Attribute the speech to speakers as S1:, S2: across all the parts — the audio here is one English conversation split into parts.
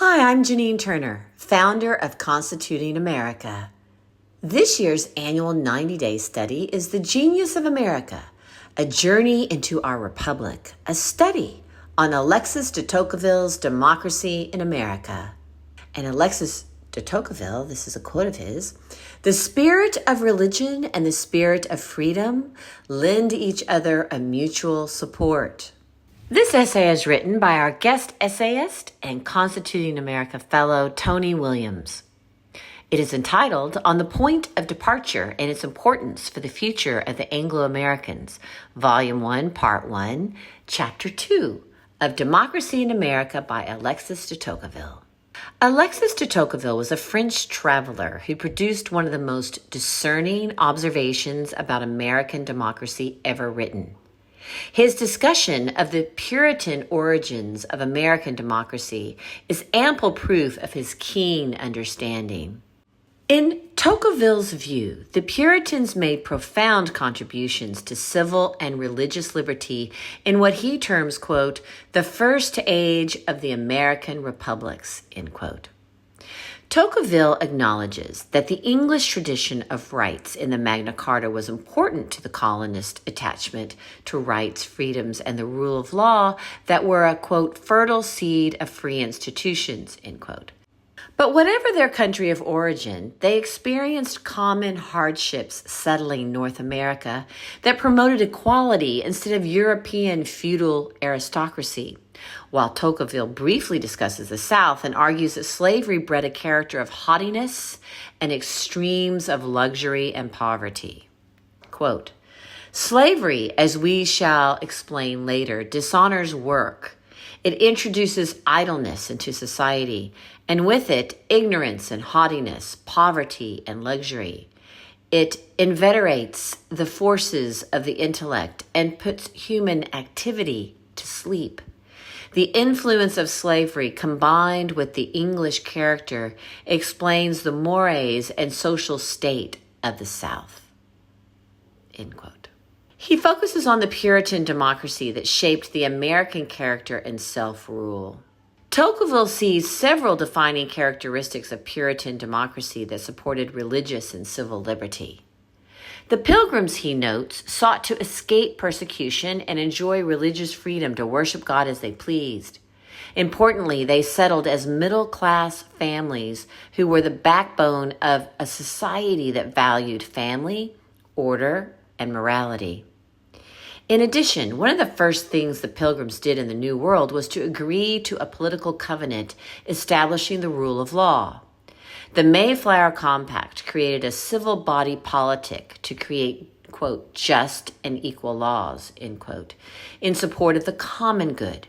S1: Hi, I'm Janine Turner, founder of Constituting America. This year's annual 90-day study is The Genius of America, a journey into our republic, a study on Alexis De Tocqueville's Democracy in America. And Alexis De Tocqueville, this is a quote of his, "The spirit of religion and the spirit of freedom lend each other a mutual support." This essay is written by our guest essayist and Constituting America fellow, Tony Williams. It is entitled On the Point of Departure and Its Importance for the Future of the Anglo-Americans, Volume 1, Part 1, Chapter 2 of Democracy in America by Alexis de Tocqueville. Alexis de Tocqueville was a French traveler who produced one of the most discerning observations about American democracy ever written. His discussion of the Puritan origins of American democracy is ample proof of his keen understanding. In Tocqueville's view, the Puritans made profound contributions to civil and religious liberty in what he terms, quote, the first age of the American republics, end quote. Tocqueville acknowledges that the English tradition of rights in the Magna Carta was important to the colonist attachment to rights, freedoms, and the rule of law that were a, quote, fertile seed of free institutions, end quote. But whatever their country of origin, they experienced common hardships settling North America that promoted equality instead of European feudal aristocracy. While Tocqueville briefly discusses the South and argues that slavery bred a character of haughtiness and extremes of luxury and poverty. Quote, slavery, as we shall explain later, dishonors work. It introduces idleness into society, and with it, ignorance and haughtiness, poverty and luxury. It inveterates the forces of the intellect and puts human activity to sleep. The influence of slavery combined with the English character explains the mores and social state of the South. End quote. He focuses on the Puritan democracy that shaped the American character and self-rule. Tocqueville sees several defining characteristics of Puritan democracy that supported religious and civil liberty. The Pilgrims, he notes, sought to escape persecution and enjoy religious freedom to worship God as they pleased. Importantly, they settled as middle-class families who were the backbone of a society that valued family, order, and morality. In addition, one of the first things the Pilgrims did in the New World was to agree to a political covenant establishing the rule of law. The Mayflower Compact created a civil body politic to create, quote, just and equal laws, end quote, in support of the common good.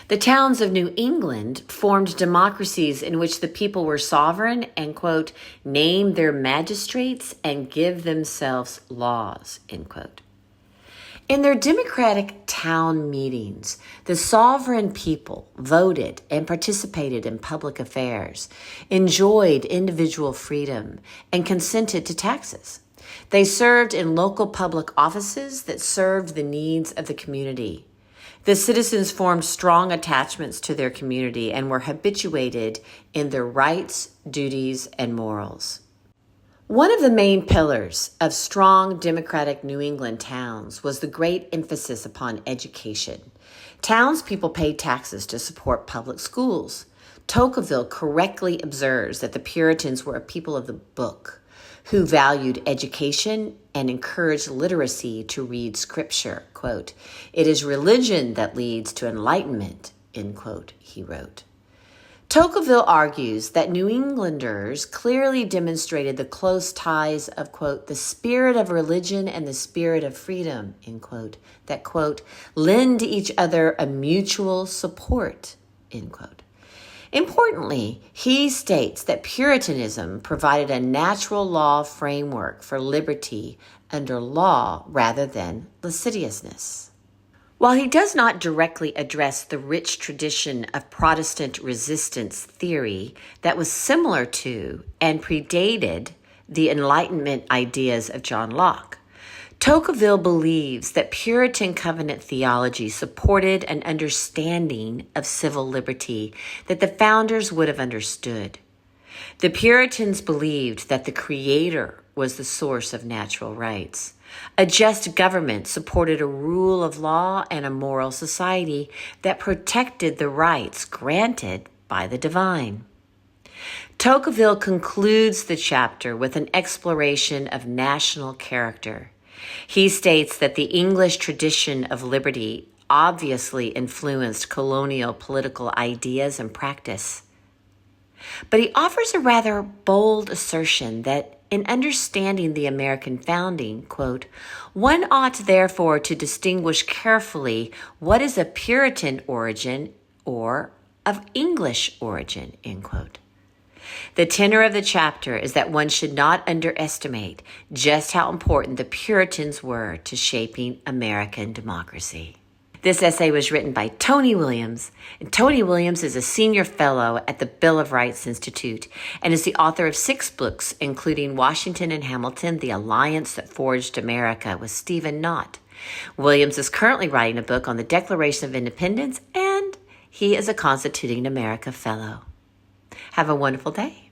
S1: The towns of New England formed democracies in which the people were sovereign and, quote, name their magistrates and give themselves laws, end quote. In their democratic town meetings, the sovereign people voted and participated in public affairs, enjoyed individual freedom, and consented to taxes. They served in local public offices that served the needs of the community. The citizens formed strong attachments to their community and were habituated in their rights, duties, and morals. One of the main pillars of strong democratic New England towns was the great emphasis upon education. Townspeople paid taxes to support public schools. Tocqueville correctly observes that the Puritans were a people of the book who valued education and encouraged literacy to read scripture. Quote, it is religion that leads to enlightenment, end quote, he wrote. Tocqueville argues that New Englanders clearly demonstrated the close ties of, quote, the spirit of religion and the spirit of freedom, end quote, that, quote, lend each other a mutual support, end quote. Importantly, he states that Puritanism provided a natural law framework for liberty under law rather than lasciviousness. While he does not directly address the rich tradition of Protestant resistance theory that was similar to and predated the Enlightenment ideas of John Locke, Tocqueville believes that Puritan covenant theology supported an understanding of civil liberty that the founders would have understood. The Puritans believed that the Creator was the source of natural rights. A just government supported a rule of law and a moral society that protected the rights granted by the divine. Tocqueville concludes the chapter with an exploration of national character. He states that the English tradition of liberty obviously influenced colonial political ideas and practice. But he offers a rather bold assertion that in understanding the American founding, quote, one ought therefore to distinguish carefully what is of Puritan origin or of English origin, end quote. The tenor of the chapter is that one should not underestimate just how important the Puritans were to shaping American democracy. This essay was written by Tony Williams, and Tony Williams is a senior fellow at the Bill of Rights Institute and is the author of 6 books, including Washington and Hamilton, The Alliance That Forged America with Stephen Knott. Williams is currently writing a book on the Declaration of Independence, and he is a Constituting America Fellow. Have a wonderful day.